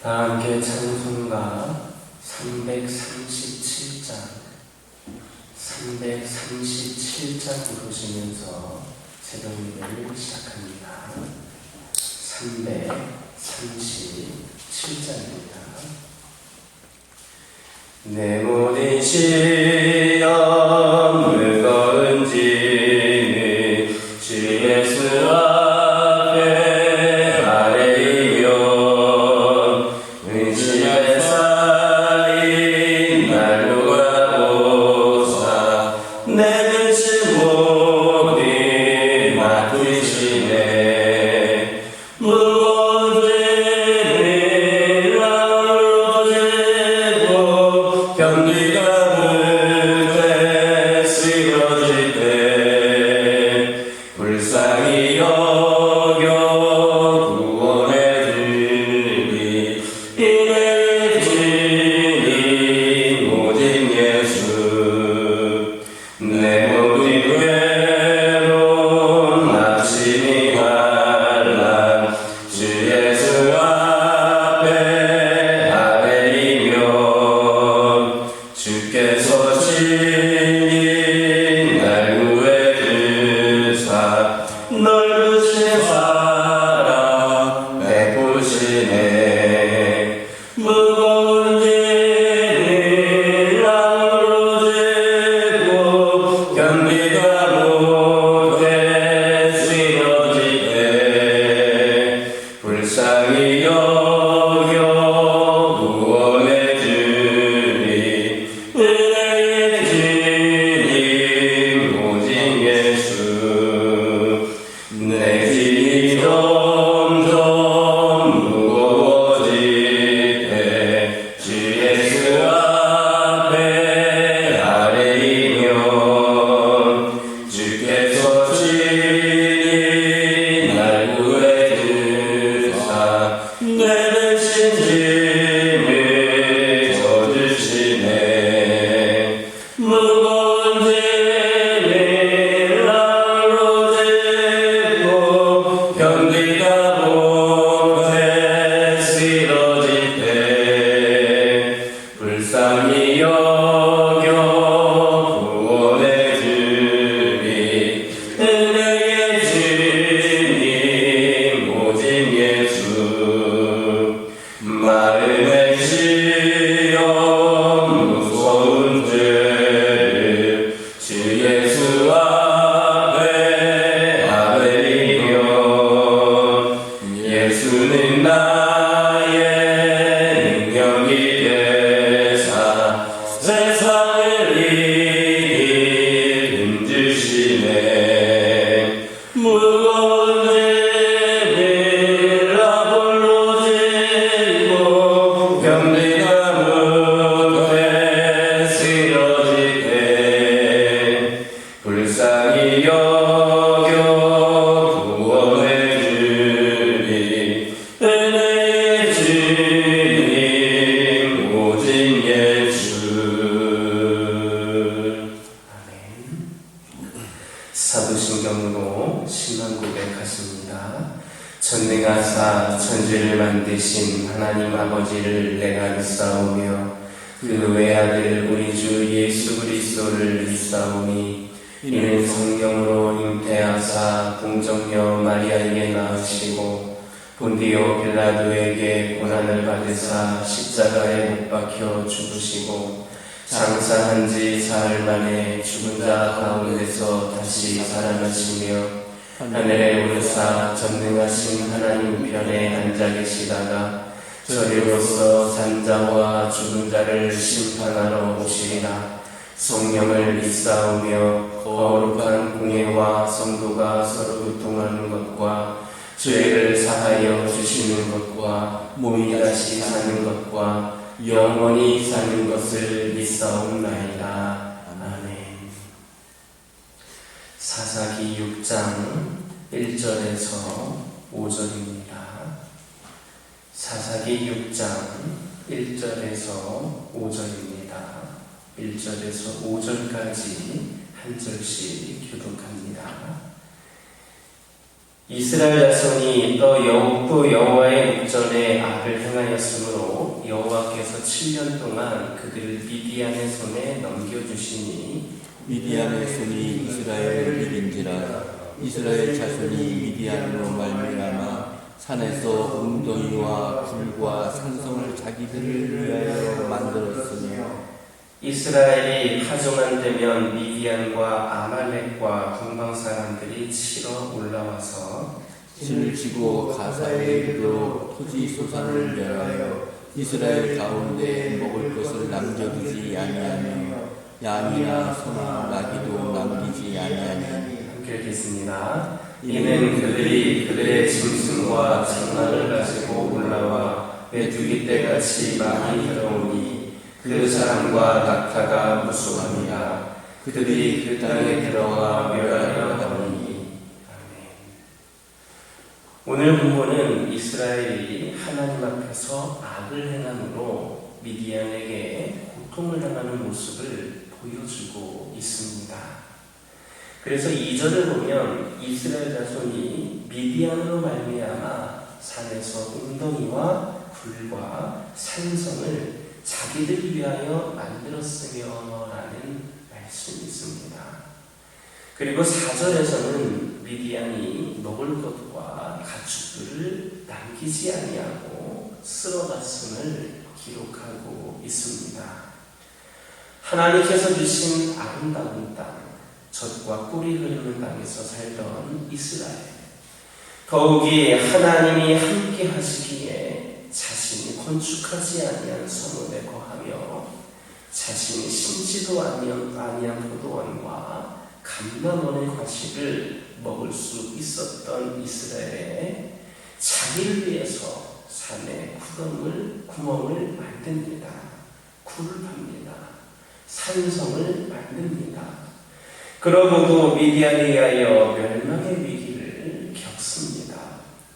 다 함께 찬송가 337장 부르시면서 새벽 예배를 시작합니다. 337장입니다. 내 모든 시험 무거운 짐을 주 예수 앞에 아뢰며 의심에 쌓인 날로가 보사 내 근심 모두 맡으시네. 무거운 짐을 나홀로 지고 견디가 물때 쓰러질 때 불쌍히 여겨 구원해 주니 이내 주님 오직 예수 내 모든 외로움 낙심이 갈라 주 예수 앞에 아뢰이며 주께서 친히 날 구해 주사 넓으신 사랑 베푸시네. 무거운 짐을 나홀로 지고 견디다 못해 쓰러질 때 불쌍히 여겨 구원해 주니 은혜의 주님 오직 예수 내 짐이 점점 무거워질 때 주 예수 앞에 아뢰이며 주께서 친히 날 구해 주사 내 대신 짐을 져주시네. 무거운 짐을 나홀로 지고 견디다 못해 쓰러질 때 불쌍히 여겨 구원해 주니 은혜의 주님 오직 예수 마음의 시험 무서운 죄를 주 예수 앞에 아뢰이며 예수는 나의 능력이 되사 세상을 이길 힘주시네. 무거운 짐을 나홀로 지고 견디다 못해 쓰러질 때 불쌍히 여겨 구원해 주니 은혜의 주님 오직 예수. 아멘. 사도신경으로 신앙 고백하십니다. 전능하사 천지를 만드신 하나님 아버지를 내가 믿사오며 그 외아들 우리 주 예수 그리스도를 믿사오니 이는 성령으로 잉태하사 공정녀 마리아에게 낳으시고 본디오 빌라도에게 고난을 받으사 십자가에 못 박혀 죽으시고 장사한 지 사흘 만에 죽은 자 가운데서 다시 살아나시며 하늘에 오르사 전능하신 하나님 편에 앉아 계시다가 저리로서 산자와 죽은 자를 심판하러 오시리라. 성령을 믿사오며 거룩한 공예와 성도가 서로 교통하는 것과 죄를 사하여 주시는 것과 몸이 다시 사는 것과 영원히 사는 것을 믿사옵나이다. 아멘. 사사기 6장 1절에서 5절입니다. 사사기 6장 1절에서 5절입니다. 1절에서 5절까지 한 절씩 교독합니다. 이스라엘 자손이 또 여호와의 목전에 악을 행하였으므로 여호와께서 7년 동안 그들을 미디안의 손에 넘겨주시니 미디안의 손이 이스라엘을 이긴지라. 이스라엘 자손이 미디안으로 말미암아 산에서 웅덩이와 굴과 산성을 자기들을 위하여 만들었으며 이스라엘이 하중한 되면 미디안과 아말렉과 동방 사람들이 치러 올라와서 진을 치고 가사에 이르도록 토지 소산을 멸하여 이스라엘 가운데 먹을 것을 남겨두지 아니하며 양이나 소나 나귀도 남기지 아니하니. 함께 읽겠습니다. 이는 그들이 그들의 짐승과 장난을 가지고 올라와 메뚜기 떼같이 많이 들어오니 그 사람과 낙타가 무수합니다. 그들이 그 땅에 들어와 멸하려 하더니. 아멘. 오늘 본문은 이스라엘이 하나님 앞에서 악을 행함으로 미디안에게 고통을 당하는 모습을 보여주고 있습니다. 그래서 2절을 보면 이스라엘 자손이 미디안으로 말미암아 산에서 웅덩이와 굴과 산성을 자기들 위하여 만들었으며 라는 말씀이 있습니다. 그리고 4절에서는 미디안이 먹을 것과 가축들을 남기지 아니하고 쓸어갔음을 기록하고 있습니다. 하나님께서 주신 아름다운 땅, 젖과 꿀이 흐르는 땅에서 살던 이스라엘, 더욱이 하나님이 함께 하시기에 자신이 건축하지 아니한 성읍에 거하며 자신이 심지도 아니한 포도원과 감람원의 과실을 먹을 수 있었던 이스라엘에 자기를 위해서 산에 구멍을 만듭니다. 굴을 팝니다. 산성을 만듭니다. 그러고도 미디안에 의하여 멸망의 위기를 겪습니다.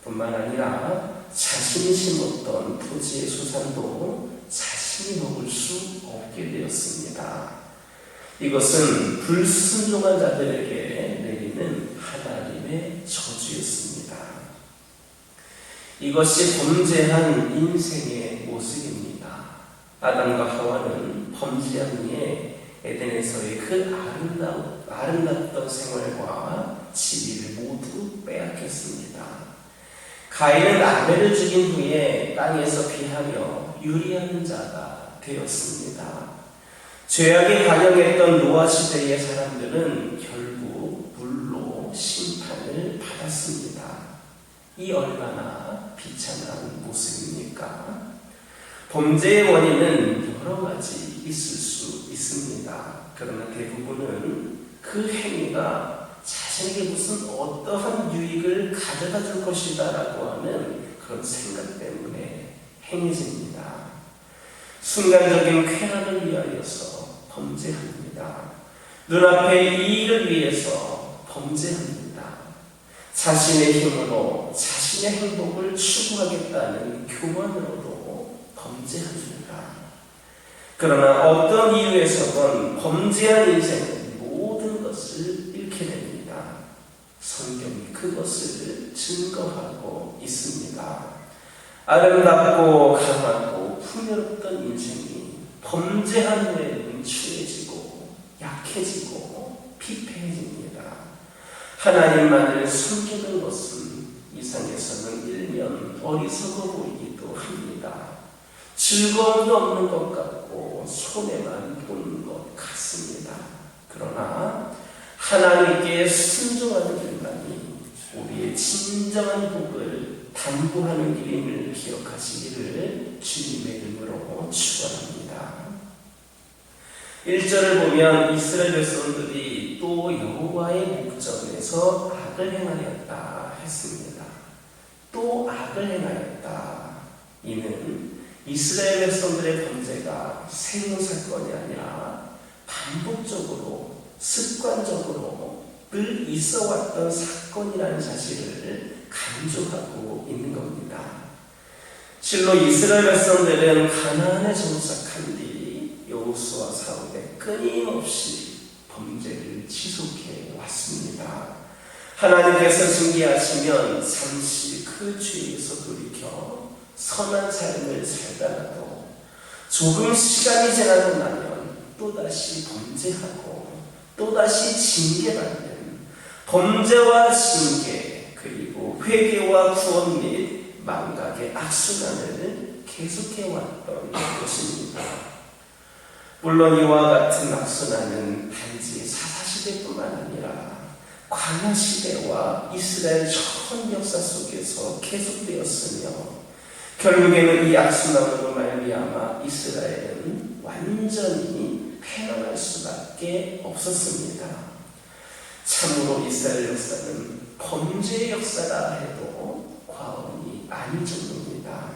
뿐만 아니라 자신이 심었던 토지의 소산도 자신이 먹을 수 없게 되었습니다. 이것은 불순종한 자들에게 내리는 하나님의 저주였습니다. 이것이 범죄한 인생의 모습입니다. 아담과 하와는 범죄한 후에 에덴에서의 그 아름답던 생활과 지위를 모두 빼앗겼습니다. 가인은 아벨을 죽인 후에 땅에서 피하며 유리한 자가 되었습니다. 죄악에 관영했던 노아 시대의 사람들은 결국 물로 심판을 받았습니다. 이 얼마나 비참한 모습입니까? 범죄의 원인은 여러 가지 있을 수 있습니다. 그러나 대부분은 그 행위가 자신에게 무슨 어떠한 유익을 가져다 줄 것이다 라고 하는 그런 생각 때문에 행해집니다. 순간적인 쾌락을 위하여서 범죄합니다. 눈앞의 이익을 위해서 범죄합니다. 자신의 힘으로 자신의 행복을 추구하겠다는 교만으로도 범죄합니다. 그러나 어떤 이유에서건 범죄한 인생은 모든 것을 잃게 됩니다. 성경이 그것을 증거하고 있습니다. 아름답고 강하고 풍요롭던 인생이 범죄한 후에는 추해지고 약해지고 피폐해집니다. 하나님만을 숨기는 것은 이 세상에서는 일면 어리석어 보이기도 합니다. 즐거움도 없는 것 같고 손해만 보는 것 같습니다. 그러나 하나님께 순종하는 일만이 우리의 진정한 복을 담보하는 길임을 기억하시기를 주님의 이름으로 축원합니다. 1절을 보면 이스라엘 백성들이 또 여호와의 목전에서 악을 행하였다 했습니다. 또 악을 행하였다. 이는 이스라엘 백성들의 범죄가 새로운 사건이 아니라 반복적으로 습관적으로 늘 있어왔던 사건이라는 사실을 강조하고 있는 겁니다. 실로 이스라엘 백성들은 가나안에 정착한 뒤 여호수아 사후에 끊임없이 범죄를 지속해 왔습니다. 하나님께서 징계하시면 잠시 그 죄에서 돌이켜 선한 삶을 살다가도 조금 시간이 지나고 나면 또다시 범죄하고 또다시 징계받는 범죄와 징계 그리고 회개와 구원 및 망각의 악순환을 계속해왔던 것입니다. 물론 이와 같은 악순환은 단지 사사시대뿐만 아니라 광야시대와 이스라엘 전 역사 속에서 계속되었으며 결국에는 이 악순환으로 말미암아 이스라엘은 완전히 패망할 수밖에 없었습니다. 참으로 이스라엘 역사는 범죄의 역사라 해도 과언이 아닐 정도입니다.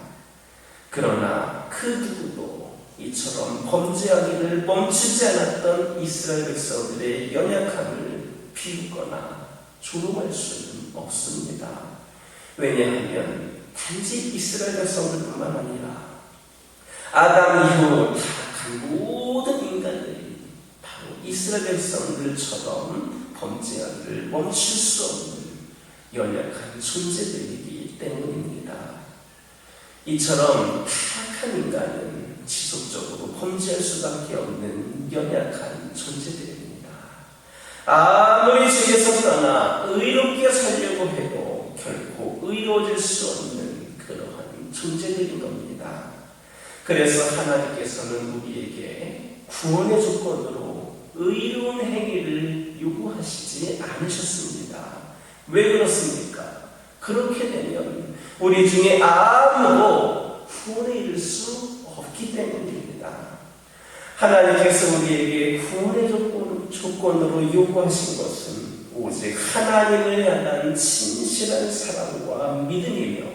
그러나 그 누구도 이처럼 범죄하기를 멈추지 않았던 이스라엘 백성들의 연약함을 비웃거나 조롱할 수는 없습니다. 왜냐하면 단지 이스라엘 백성들뿐만 아니라 아담 이후 타락한 모든 인간들이 바로 이스라엘 백성들처럼 범죄하기를 멈출 수 없는 연약한 존재들이기 때문입니다. 이처럼 타락한 인간은 지속적으로 범죄할 수밖에 없는 연약한 존재들입니다. 아무리 죄에서 떠나 의롭게 살려고 해도 결코 의로워질 수 없는 그러한 존재들인 겁니다. 그래서 하나님께서는 우리에게 구원의 조건으로 의로운 행위를 요구하시지 않으셨습니다. 왜 그렇습니까? 그렇게 되면 우리 중에 아무도 구원에 이를 수 없기 때문입니다. 하나님께서 우리에게 구원의 조건으로 요구하신 것은 오직 하나님을 향한 진실한 사랑과 믿음이며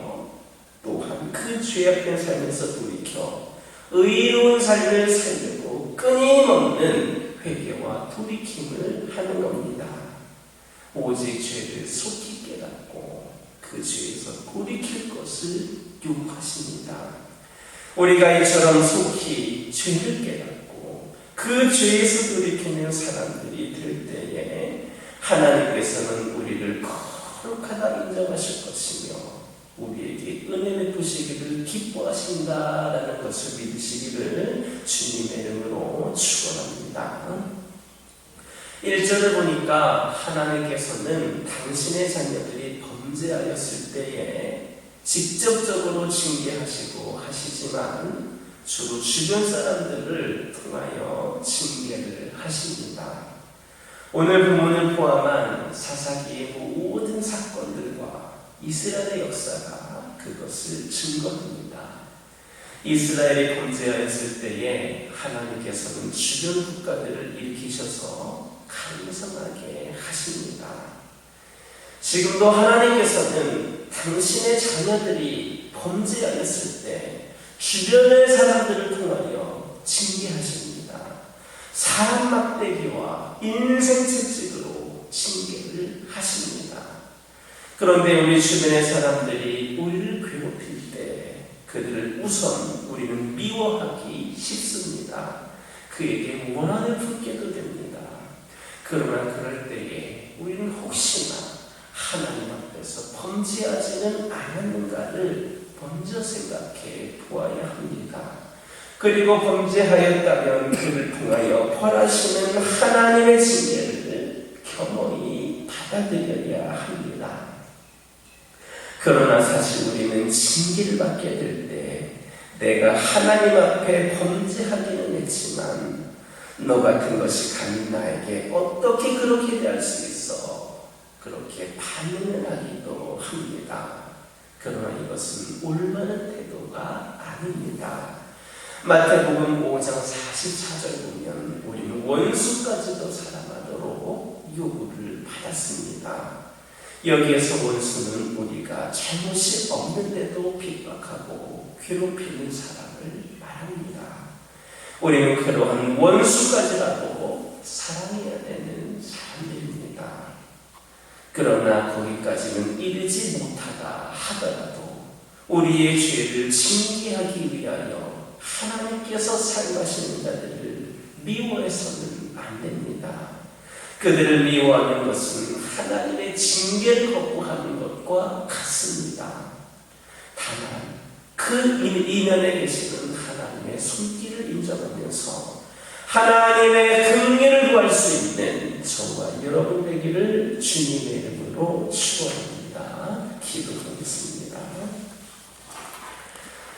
또한 그 죄악된 삶에서 돌이켜 의로운 삶을 살려고 끊임없는 회개와 돌이킴을 하는 겁니다. 오직 죄를 속히 깨닫고 그 죄에서 돌이킬 것을 요구하십니다. 우리가 이처럼 속히 죄를 깨닫고 그 죄에서 돌이키는 사람들이 될 때에 하나님께서는 우리를 거룩하다 인정하실 것이며 우리에게 은혜 베푸시기를 기뻐하신다라는 것을 믿으시기를 주님의 이름으로 축원합니다. 1절을 보니까 하나님께서는 당신의 자녀들이 범죄하였을 때에 직접적으로 징계하시고 하시지만 주로 주변 사람들을 통하여 징계를 하십니다. 오늘 본문을 포함한 사사기의 모든 사건들과 이스라엘의 역사가 그것을 증거합니다. 이스라엘이 범죄하였을 때에 하나님께서는 주변 국가들을 일으키셔서 강성하게 하십니다. 지금도 하나님께서는 당신의 자녀들이 범죄하였을 때 주변의 사람들을 통하여 징계하십니다. 사람 막대기와 인생 채찍으로 징계를 하십니다. 그런데 우리 주변의 사람들이 우리를 괴롭힐 때 그들을 우선 우리는 미워하기 쉽습니다. 그에게 원한을 품게도 됩니다. 그러나 그럴 때에 우리는 혹시나 하나님 앞에서 범죄하지는 않았는가를 먼저 생각해 보아야 합니다. 그리고 범죄하였다면 그를 통하여 벌하시는 하나님의 징계를 겸허히 받아들여야 합니다. 그러나 사실 우리는 징계를 받게 될 때 내가 하나님 앞에 범죄하기는 했지만 너 같은 것이 감히 나에게 어떻게 그렇게 대할 수 있어? 그렇게 반응을 하기도 합니다. 그러나 이것은 올바른 태도가 아닙니다. 마태복음 5장 44절 보면 우리는 원수까지도 사랑하도록 요구를 받았습니다. 여기에서 원수는 우리가 잘못이 없는데도 핍박하고 괴롭히는 사람을 말합니다. 우리는 그러한 원수까지라도 사랑해야 되는 사람들입니다. 그러나 거기까지는 이르지 못하다 하더라도 우리의 죄를 징계하기 위하여 하나님께서 사용하시는 자들을 미워해서는 안 됩니다. 그들을 미워하는 것은 하나님의 징계를 거부하는 것과 같습니다. 다만 그 이면에 계시는 하나님의 손길을 인정하면서 하나님의 긍휼을 구할 수 있는 저와 여러분 되기를 주님의 이름으로 축원합니다. 기도하겠습니다.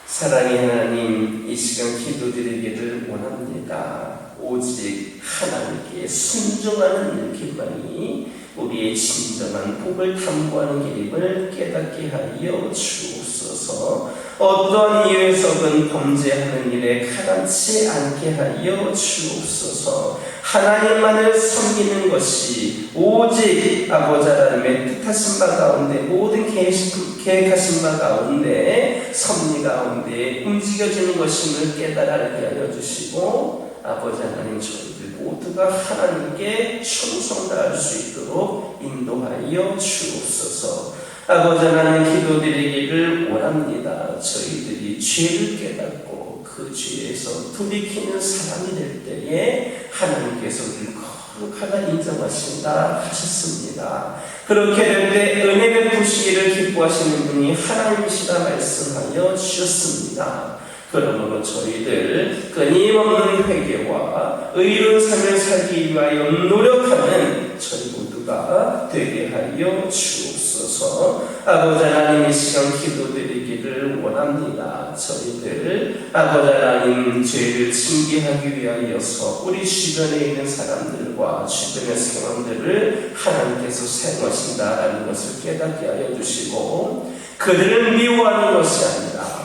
사랑의 하나님, 이 시간 기도드리기를 원합니다. 오직 하나님께 순종하는 길만이 우리의 진정한 복을 탐구하는 길임을 깨닫게 하여 주옵소서. 어떠한 이유에서든 범죄하는 일에 가담치 않게 하여 주옵소서. 하나님만을 섬기는 것이 오직 아버지 하나님의 뜻하신 바 가운데, 모든 계획하신 바 가운데, 섭리 가운데 움직여지는 것임을 깨달아 알게 하여 주시고, 아버지 하나님, 저희들 모두가 하나님께 충성 다할 수 있도록 인도하여 주옵소서. 아버지 하나님, 기도드리기를 원합니다. 저희들이 죄를 깨닫고 그 죄에서 돌이키는 사람이 될 때에 하나님께서 우리를 거룩하다 인정하신다 하셨습니다. 그렇게 될 때 은혜 베푸시기를 기뻐하시는 분이 하나님이시다 말씀하여 주셨습니다. 그러므로 저희들 끊임없는 회개와 의로운 삶을 살기 위하여 노력하는 저희 모두가 되게 하여 주옵소서. 아버지 하나님, 이 시간 기도드리기를 원합니다. 저희들 아버지 하나님 죄를 징계하기 위하여서 우리 주변에 있는 사람들과 주변의 상황들을 하나님께서 사용하신다라는 것을 깨닫게 하여 주시고, 그들을 미워하는 것이 아니라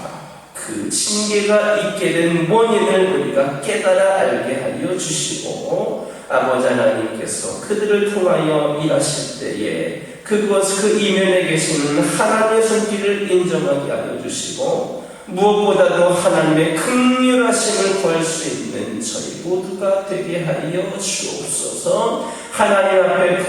그 징계가 있게 된 원인을 우리가 깨달아 알게 하여 주시고, 아버지 하나님께서 그들을 통하여 일하실 때에 그 이면에 계시는 하나님의 손길을 인정하게 하여 주시고, 무엇보다도 하나님의 긍휼하심을 구할 수 있는 저희 모두가 되게 하여 주옵소서. 하나님 앞에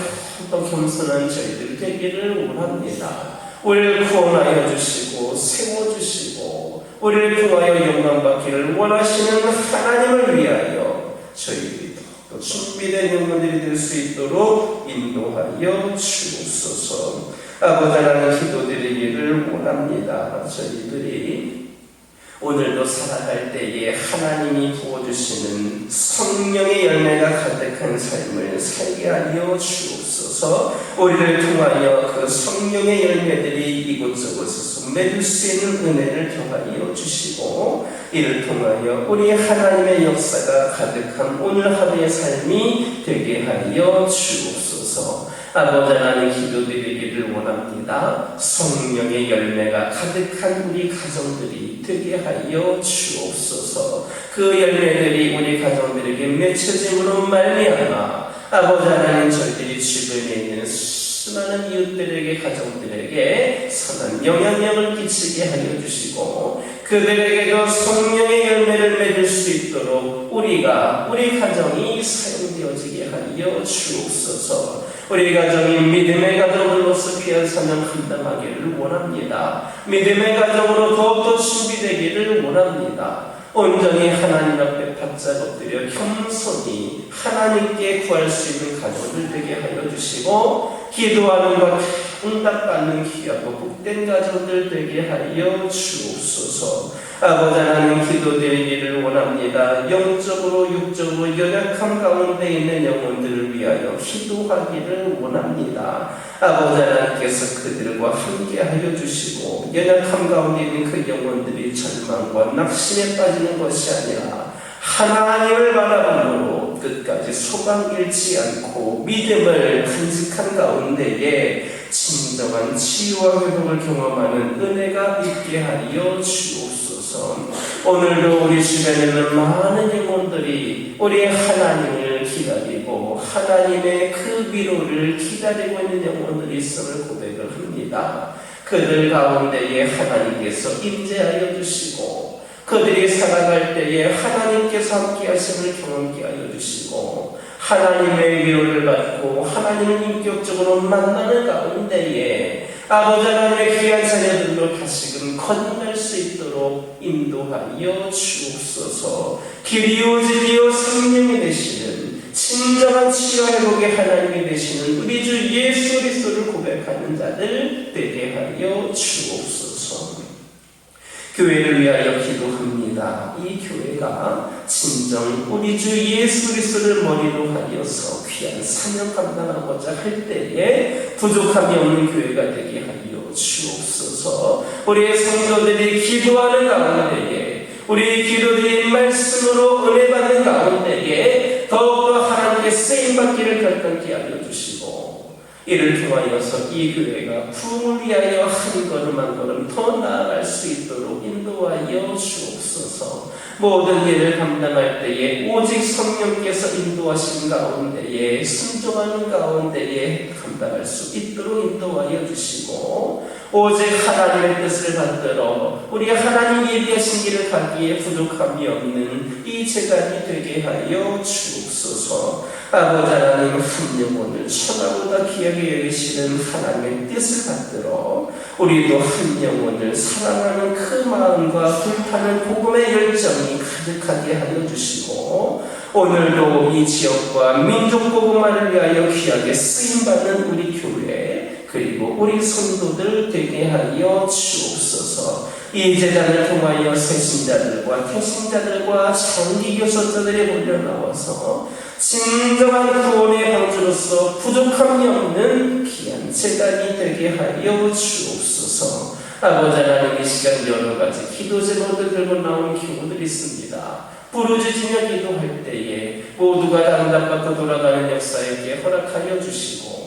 더 겸손한 저희들 되기를 원합니다. 우리를 구원하여 주시고 세워주시고 우리를 통하여 영광받기를 원하시는 하나님을 위하여 저희들이 더 준비된 영혼들이 될 수 있도록 인도하여 주옵소서. 아버지 하나님, 기도드리기를 원합니다. 저희들이 오늘도 살아갈 때에 하나님이 부어주시는 성령의 열매가 가득한 삶을 살게 하여 주옵소서. 우리를 통하여 그 성령의 열매들이 이곳저곳에서 맺을 수 있는 은혜를 더하여 주시고, 이를 통하여 우리 하나님의 역사가 가득한 오늘 하루의 삶이 되게 하여 주옵소서. 아버지 하나님, 기도드리기를 원합니다. 성령의 열매가 가득한 우리 가정들이 되게 하여 주옵소서. 그 열매들이 우리 가정들에게 맺혀짐으로 말미암아 아버지 하나님, 저희들이 주변에 있는 수많은 이웃들에게, 가정들에게 선한 영향력을 끼치게 하여 주시고, 그들에게도 성령의 열매를 맺을 수 있도록 우리 가정이 사용되어지게 하여 주옵소서. 우리 가정이 믿음의 가정으로서 귀한 사명 감당하기를 원합니다. 믿음의 가정으로 더욱더 준비되기를 원합니다. 온전히 하나님 앞에 바짝 엎드려 겸손히 하나님께 구할 수 있는 가정들 되게 하여 주시고, 기도하는 것 응답받는 귀하고 복된 가정들 되게 하여 주옵소서. 아버지 하나님, 기도드리기를 원합니다. 영적으로 육적으로 연약함 가운데 있는 영혼들을 위하여 기도하기를 원합니다. 아버지 하나님께서 그들과 함께 하여 주시고, 연약함 가운데 있는 그 영혼들이 절망과 낙심에 빠지는 것이 아니라 하나님을 바라보므로 끝까지 소망 잃지 않고 믿음을 간직한 가운데에 진정한 치유와 회복을 경험하는 은혜가 있게 하여 주옵소서. 오늘도 우리 주변에 있는 많은 영혼들이 우리 하나님을 기다리고 하나님의 그 위로를 기다리고 있는 영혼들이 있음을 고백을 합니다. 그들 가운데에 하나님께서 임재하여 주시고, 그들이 살아갈 때에 하나님께서 함께 하심을 경험케 하여 주시고, 하나님의 위로를 받고 하나님을 인격적으로 만나는 가운데에 아버지 하나님의 귀한 자녀들로 다시금 건너갈 수 있도록 인도하여 주옵소서. 길이요 진리요 생명이 되시는 진정한 치유 회복의 하나님이 되시는 우리 주 예수 그리스도를 고백하는 자들 되게 하여 주옵소서. 교회를 위하여 기도합니다. 이 교회가 진정 우리 주 예수 그리스도를 머리로 하여서 귀한 사명 감당하고자 할 때에 부족함이 없는 교회가 되게 하여 주옵소서. 우리의 성도들이 기도하는 가운데에, 우리의 기도들이 말씀으로 은혜 받는 가운데에 더욱더 하나님께 쓰임받기를 결단케 하여 주시고, 이를 통하여서 이 교회가 부흥을 위하여 한 걸음 한 걸음 더 나아갈 수 있도록 인도하여 주옵소서. 모든 일을 감당할 때에 오직 성령께서 인도하신 가운데에, 순종하는 가운데에 감당할 수 있도록 인도하여 주시고, 오직 하나님의 뜻을 받들어 우리 하나님 예비하신 길을 가기에 부족함이 없는 이 재단이 되게 하여 주옵소서. 아버지 하나님, 한 영혼을 천하보다 귀하게 여기시는 하나님의 뜻을 받들어 우리도 한 영혼을 사랑하는 그 마음과 불타는 복음의 열정이 가득하게 하여 주시고, 오늘도 이 지역과 민족 복음화를 위하여 귀하게 쓰임받는 우리 교회, 그리고 우리 성도들 되게 하여 주옵소서. 이 재단을 통하여 새신자들과 태신자들과 장기교섭자들이 몰려나와서 진정한 구원의 방주로서 부족함이 없는 귀한 재단이 되게 하여 주옵소서. 아버지 하나님, 이 시간 여러 가지 기도 제목을 들고 나온 교우들이 있습니다. 부르짖으며 기도할 때에 모두가 당답받고 돌아가는 역사에게 허락하여 주시고,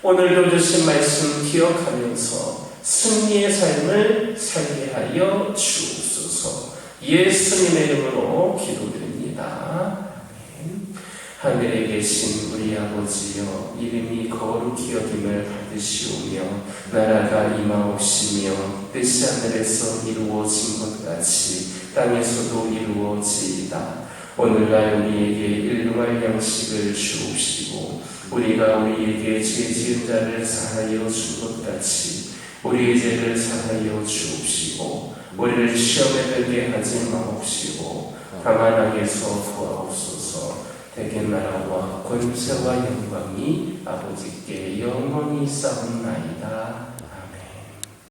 오늘도 주신 말씀 기억하면서 승리의 삶을 살게 하여 주옵소서. 예수님의 이름으로 기도드립니다. 아멘. 하늘에 계신 우리 아버지여, 이름이 거룩히 여김을 받으시오며 나라가 임하옵시며 뜻이 하늘에서 이루어진 것 같이 땅에서도 이루어지이다. 오늘날 우리에게 일용할 양식을 주옵시고, 우리가 우리에게 죄 지은 자를 사하여 준 것 같이 우리의 죄를 사하여 주옵시고, 우리를 시험에 들게 하지 마옵시고 다만 악에서 구하옵소서. 대개 나라와 권세와 영광이 아버지께 영원히 쌓옵나이다.